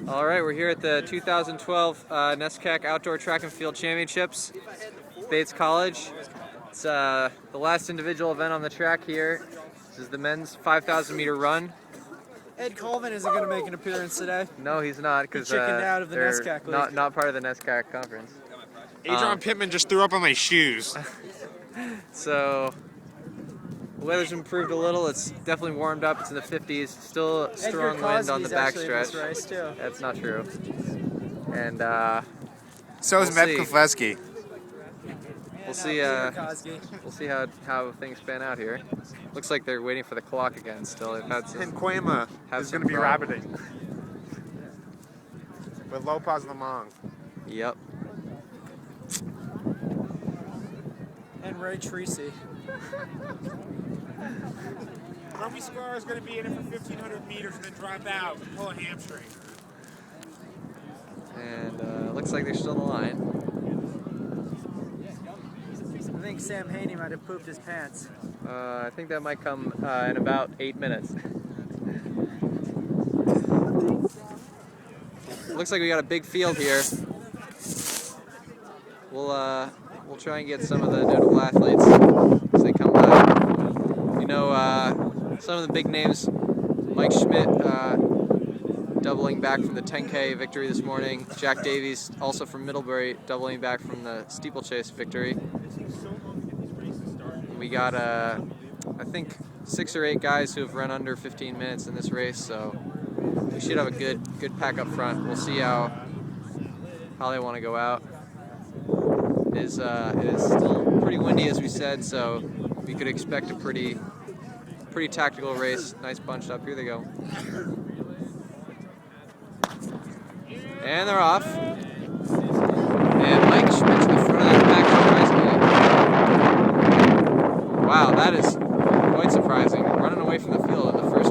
All right, we're here at the 2012 NESCAC Outdoor Track and Field Championships, Bates College. It's the last individual event on the track here. This is the men's 5,000 meter run. Ed Colvin isn't going to make an appearance today. No, he's not, because chickened out of the NESCAC league. Not part of the NESCAC conference. Adrian Pittman just threw up on my shoes. So the weather's improved a little. It's definitely warmed up. It's in the 50s. Still a strong wind on the backstretch. That's not true. And so is Meb Kofleski. We'll see. We'll see how things pan out here. Looks like they're waiting for the clock again. Still, they've had some. And Quema is going to be rabbiting with Lopez Lamong. Yep. And Ray Treacy. Rummy Scar is going to be in it for 1,500 meters and then drop out and pull a hamstring. And looks like they're still in the line. I think Sam Haney might have pooped his pants. I think that might come in about 8 minutes. Looks like we got a big field here. We'll try and get some of the notable athletes as they come by. You know, some of the big names: Mike Schmidt doubling back from the 10K victory this morning. Jack Davies, also from Middlebury, doubling back from the steeplechase victory. We got, I think, 6 or 8 guys who have run under 15 minutes in this race, so we should have a good pack up front. We'll see how they want to go out. It is still pretty windy, as we said, so we could expect a pretty tactical race. Nice bunched up. Here they go. And they're off. And Mike Schmidt's in the front of that pack, surprisingly. Wow, that is quite surprising. Running away from the field in the first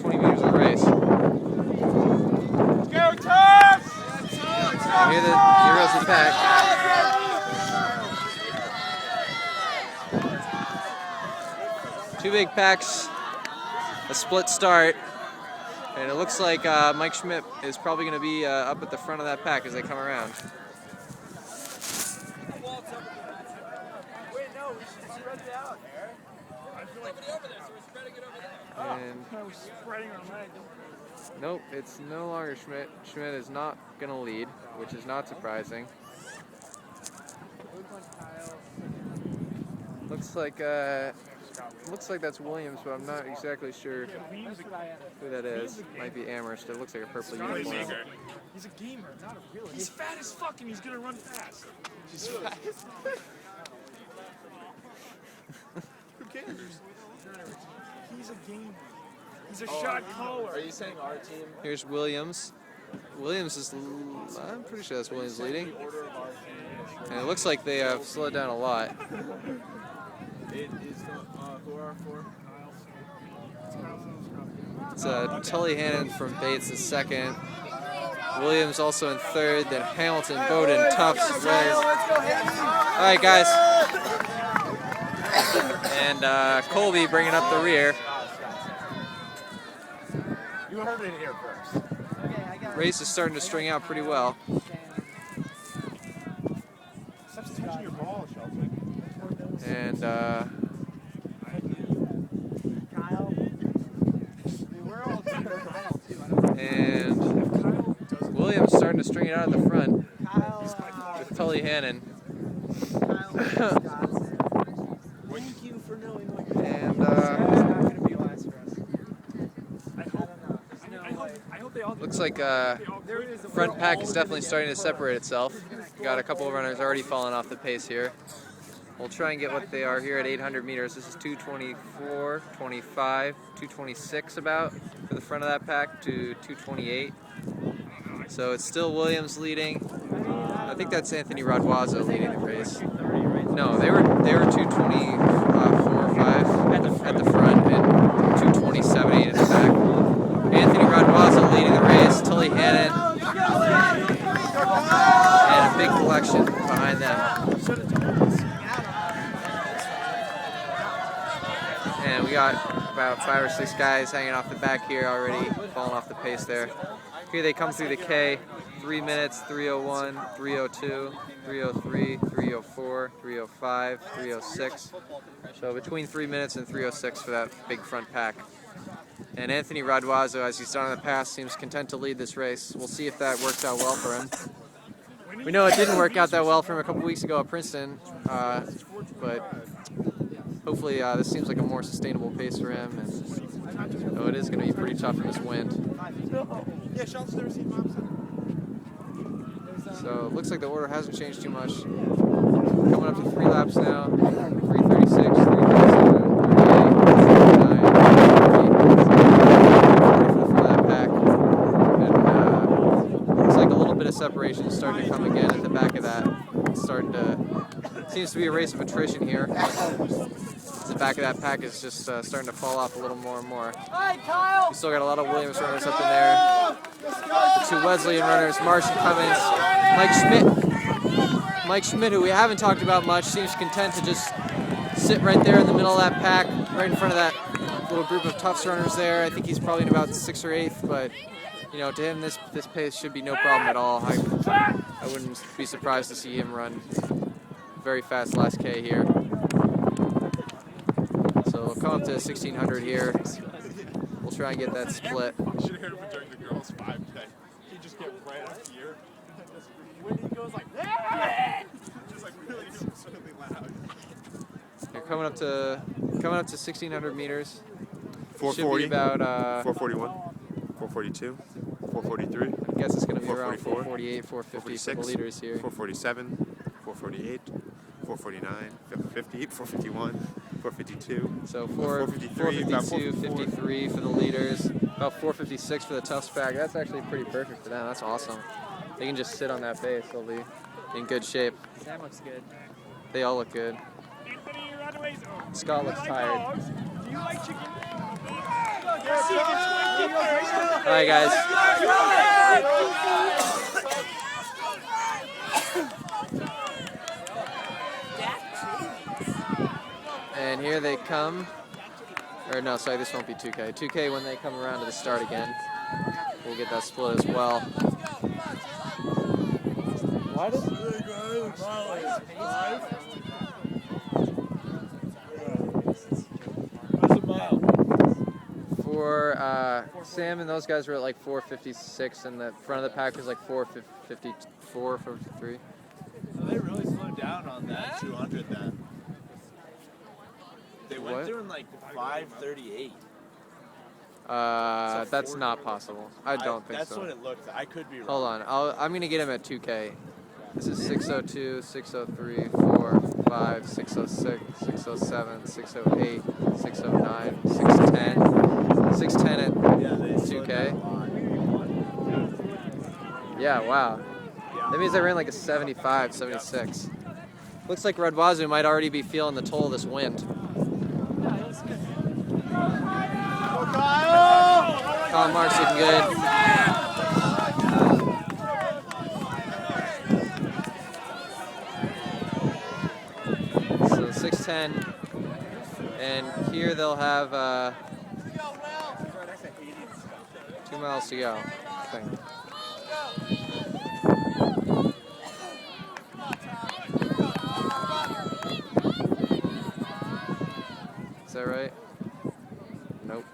20 meters of the race. Go, Tops! Here goes the pack. Two big packs, a split start, and it looks like Mike Schmidt is probably going to be up at the front of that pack as they come around. And nope, it's no longer Schmidt. Schmidt is not going to lead, which is not surprising. Looks like that's Williams, but I'm not exactly sure who that is. Might be Amherst. It looks like a purple uniform. He's a gamer, not a real. He's fat as fuck and he's gonna run fast. He's fat. Who cares? He's a gamer. He's a shot caller. Are you saying our team? Here's Williams. Williams is, I'm pretty sure that's Williams leading. And it looks like they have slowed down a lot. It is who are our 4? It's Tully Hannon from Bates in second. Williams also in third. Then Hamilton, Bowden, Tufts, Rez. All right, guys. And Colby bringing up the rear. You heard it here first. Race is starting to string out pretty well. Stop touching your ball, Shelton. And Williams starting to string it out at the front with Tully Hannon. And looks like front pack is definitely starting to separate itself. Got a couple of runners already falling off the pace here. We'll try and get what they are here at 800 meters. This is 224, 25, 226 about for the front of that pack to 228. So it's still Williams leading. I think that's Anthony Radwaza leading the race. No, they were 224 or 5 at the front and 227 8 at the back. Anthony Radwaza leading the race. Tully Hannon and a big collection behind them. And we got about 5 or 6 guys hanging off the back here already, falling off the pace there. Here they come through the K. 3 minutes, 3:01, 3:02, 3:03, 3:04, 3:05, 3:06. So between 3 minutes and 3:06 for that big front pack. And Anthony Raduazzo, as he's done in the past, seems content to lead this race. We'll see if that works out well for him. We know it didn't work out that well for him a couple weeks ago at Princeton, but hopefully this seems like a more sustainable pace for him. And it is going to be pretty tough in this wind. Yeah, Shelton's never seen Mom Center. So it looks like the order hasn't changed too much. Coming up to 3 laps now. 3:36, 3:37, 3:38, 3:39, for that pack. And looks like a little bit of separation is starting to come again at the back of that. It's starting to, seems to be a race of attrition here. The back of that pack is just starting to fall off a little more and more. We still got a lot of Williams runners up in there. The 2 Wesleyan runners, Martian Cummins, Mike Schmidt, who we haven't talked about much, seems content to just sit right there in the middle of that pack, right in front of that little group of Tufts runners there. I think he's probably in about 6th or 8th, but you know, to him this pace should be no problem at all. I wouldn't be surprised to see him run very fast last K here. So we'll come up to 1600 here. We'll try and get that split. You should have heard him during the girls' 5K. He just get right up here. When he goes like, just like really absurdly loud. You're coming up to 1600 meters. 440. Should be about 441. 442. 443. I guess it's going to be around 444, 448, 450 for the leaders here. 447. 448. 449. 450. 451. 452. So 453, 452, 53 for the leaders. About 456 for the Tufts pack. That's actually pretty perfect for them. That's awesome. They can just sit on that pace. They'll be in good shape. Sam looks good. They all look good. Scott looks tired. Do you like chicken? All right, guys. And here they come. Or no, sorry, this won't be 2K. 2K when they come around to the start again. We'll get that split as well. Why does for Sam and those guys were at like 456, and the front of the pack was like 454, 453. So they really slowed down on that 200 then. They went What? through in like 538. That's not possible. I don't think that's so. That's what it looked like. I could be wrong. Hold on. I'm going to get him at 2K. This is 602, 603, 4, 5, 606, 607, 608, 609, 610. 610 at they slowed 2K. down a lot. Yeah, wow. That means they ran like a 75, 76. Looks like Raduazzo might already be feeling the toll of this wind. Colin Mark's looking good. So 6:10, and here they'll have 2 miles to go, I think. Is that right? Nope.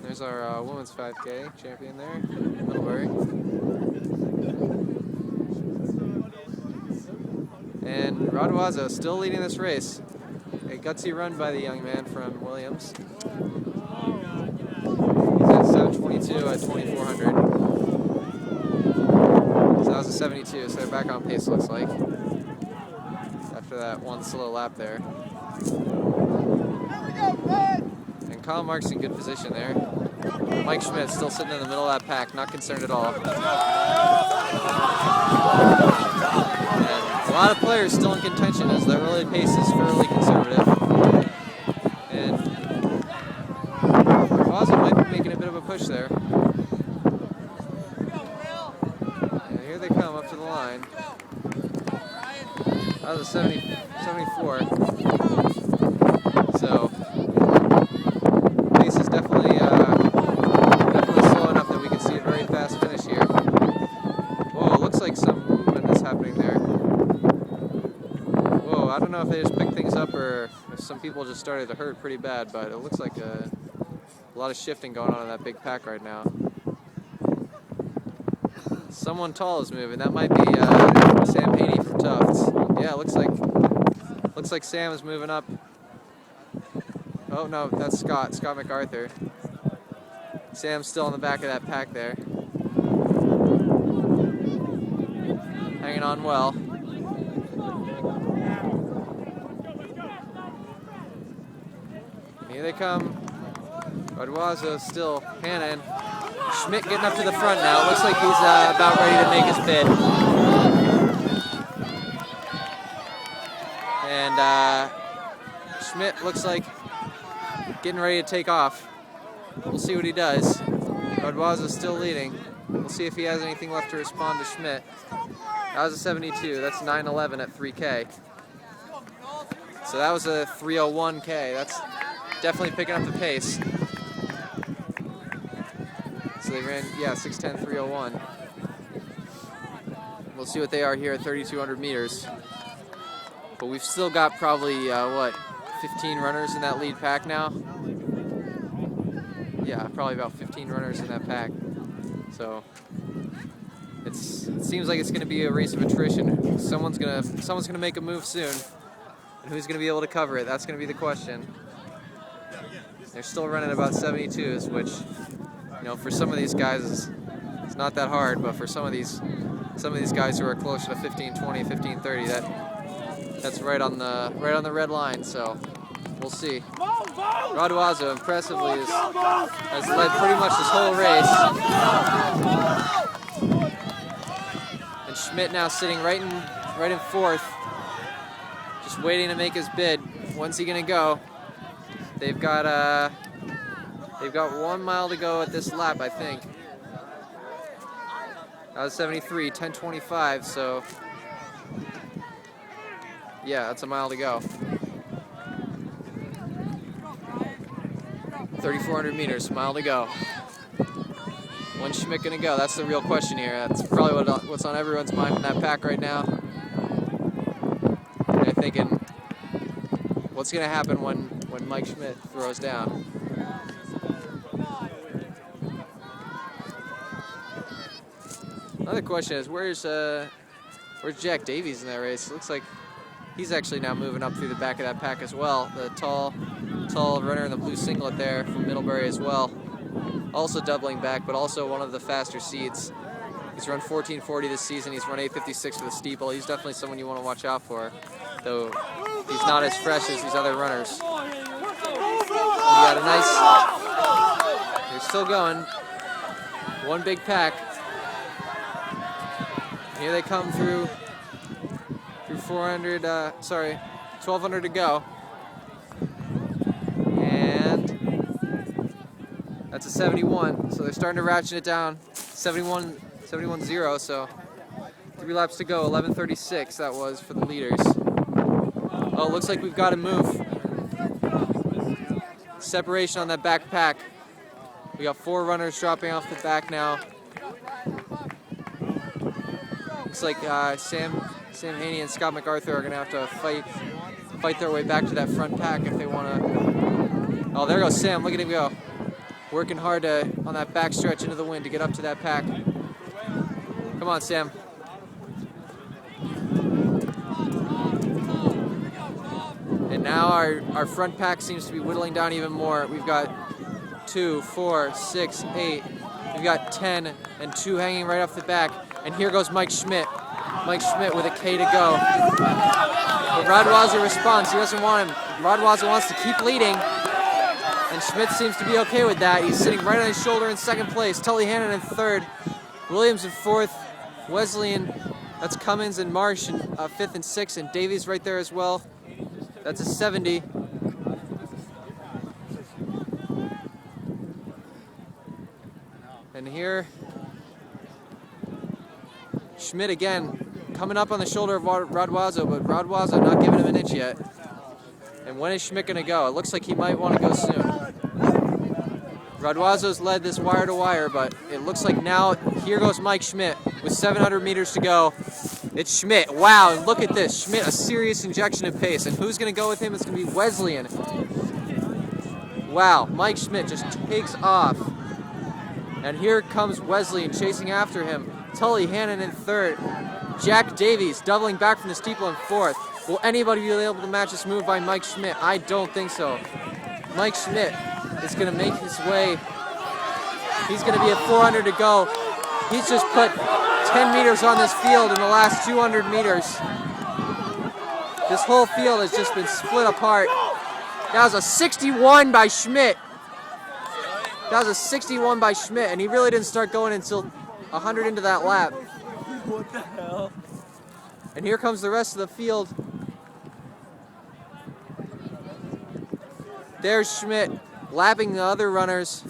There's our women's 5K champion there, Middlebury. And Raduazzo still leading this race. A gutsy run by the young man from Williams. He's at 7:22 at 2400. So that was a 72, so they're back on pace, looks like. After that one slow lap there. And Colin Mark's in good position there. Mike Schmidt still sitting in the middle of that pack, not concerned at all. And a lot of players still in contention as the early pace is fairly conservative. And Raduazzo might be making a bit of a push there. And here they come up to the line. That was a 74. So pace is definitely slow enough that we can see a very fast finish here. Whoa, it looks like some movement is happening there. Whoa, I don't know if they just picked things up or if some people just started to hurt pretty bad, but it looks like a lot of shifting going on in that big pack right now. Someone tall is moving. That might be Sam Haney from Tufts. Yeah, it looks like Sam is moving up. Oh no, that's Scott MacArthur. Sam's still in the back of that pack there. Hanging on well. And here they come. Radwazo still Hannon. Schmidt getting up to the front now. It looks like he's about ready to make his bid. And Schmidt looks like getting ready to take off. We'll see what he does. Radwazo's still leading. We'll see if he has anything left to respond to Schmidt. That was a 72. That's 9:11 at 3K. So that was a 3:01K. That's definitely picking up the pace. So they ran, yeah, 6:10, 3:01. We'll see what they are here at 3,200 meters. But we've still got probably, 15 runners in that lead pack now? Yeah, probably about 15 runners in that pack. So it seems like it's going to be a race of attrition. Someone's gonna make a move soon, and who's going to be able to cover it? That's going to be the question. They're still running about 72s, which, you know, for some of these guys it's not that hard, but for some of these guys who are closer to 15:20, 15:30, that's right on the red line. So we'll see. Radwazo impressively has led pretty much this whole race. And Schmidt now sitting right in fourth, just waiting to make his bid. When's he gonna go? They've got 1 mile to go at this lap, I think. That was 73, 10:25, so yeah, that's a mile to go. 3,400 meters, mile to go. When's Schmidt gonna go? That's the real question here. That's probably what's on everyone's mind in that pack right now. They're thinking, what's gonna happen when Mike Schmidt throws down? Another question is, where's Jack Davies in that race? It looks like he's actually now moving up through the back of that pack as well. The tall runner in the blue singlet there from Middlebury as well. Also doubling back, but also one of the faster seeds. He's run 14:40 this season. He's run 8:56 for the steeple. He's definitely someone you want to watch out for, though he's not as fresh as these other runners. We got a nice, they're still going. One big pack. Here they come through 1,200 to go. And that's a 71, so they're starting to ratchet it down. 71-0, so 3 laps to go, 11:36 that was for the leaders. Oh, looks like we've got to move. Separation on that back pack. We got 4 runners dropping off the back now. Looks like Sam Haney and Scott MacArthur are gonna have to fight their way back to that front pack if they want to. Oh, there goes Sam. Look at him go, working hard on that back stretch into the wind to get up to that pack. Come on, Sam. And now our front pack seems to be whittling down even more. We've got 2, 4, 6, 8. We've got 10 and 2 hanging right off the back. And here goes Mike Schmidt. Mike Schmidt with a K to go. But Radwazo responds. He doesn't want him. Radwazo wants to keep leading. And Schmidt seems to be okay with that. He's sitting right on his shoulder in second place. Tully Hannon in third. Williams in fourth. Wesleyan, that's Cummins and Marsh in fifth and sixth. And Davies right there as well. That's a 70. And here, Schmidt again coming up on the shoulder of Raduazo, but Raduazo not giving him an inch yet. And when is Schmidt going to go? It looks like he might want to go soon. Raduazo's led this wire to wire, but it looks like now here goes Mike Schmidt with 700 meters to go. It's Schmidt. Wow, and look at this. Schmidt, a serious injection of pace. And who's going to go with him? It's going to be Wesleyan. Wow, Mike Schmidt just takes off. And here comes Wesleyan chasing after him. Tully Hannon in third. Jack Davies doubling back from the steeple in fourth. Will anybody be able to match this move by Mike Schmidt? I don't think so. Mike Schmidt is going to make his way. He's going to be at 400 to go. He's just put 10 meters on this field in the last 200 meters. This whole field has just been split apart. That was a 61 by Schmidt. That was a 61 by Schmidt, and he really didn't start going until 100 into that lap. What the hell? And here comes the rest of the field. There's Schmidt lapping the other runners.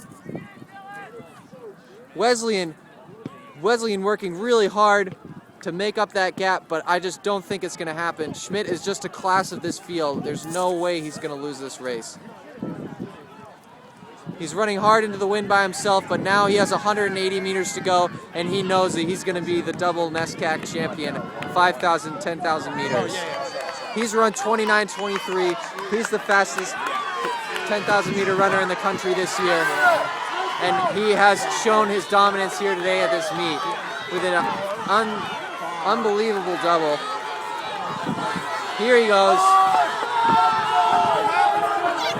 Wesleyan working really hard to make up that gap, but I just don't think it's going to happen. Schmidt is just a class of this field. There's no way he's going to lose this race. He's running hard into the wind by himself, but now he has 180 meters to go, and he knows that he's going to be the double NESCAC champion, 5,000, 10,000 meters. He's run 29:23. He's the fastest 10,000 meter runner in the country this year, and he has shown his dominance here today at this meet with an unbelievable double. Here he goes.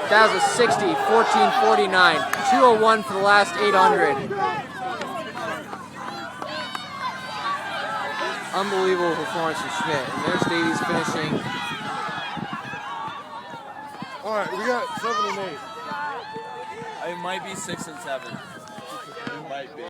That was a 60, 14:49, 2:01 for the last 800. Unbelievable performance from Schmidt. And there's Davies finishing. All right, we got 7 and 8. It might be 6 and 7. It might be.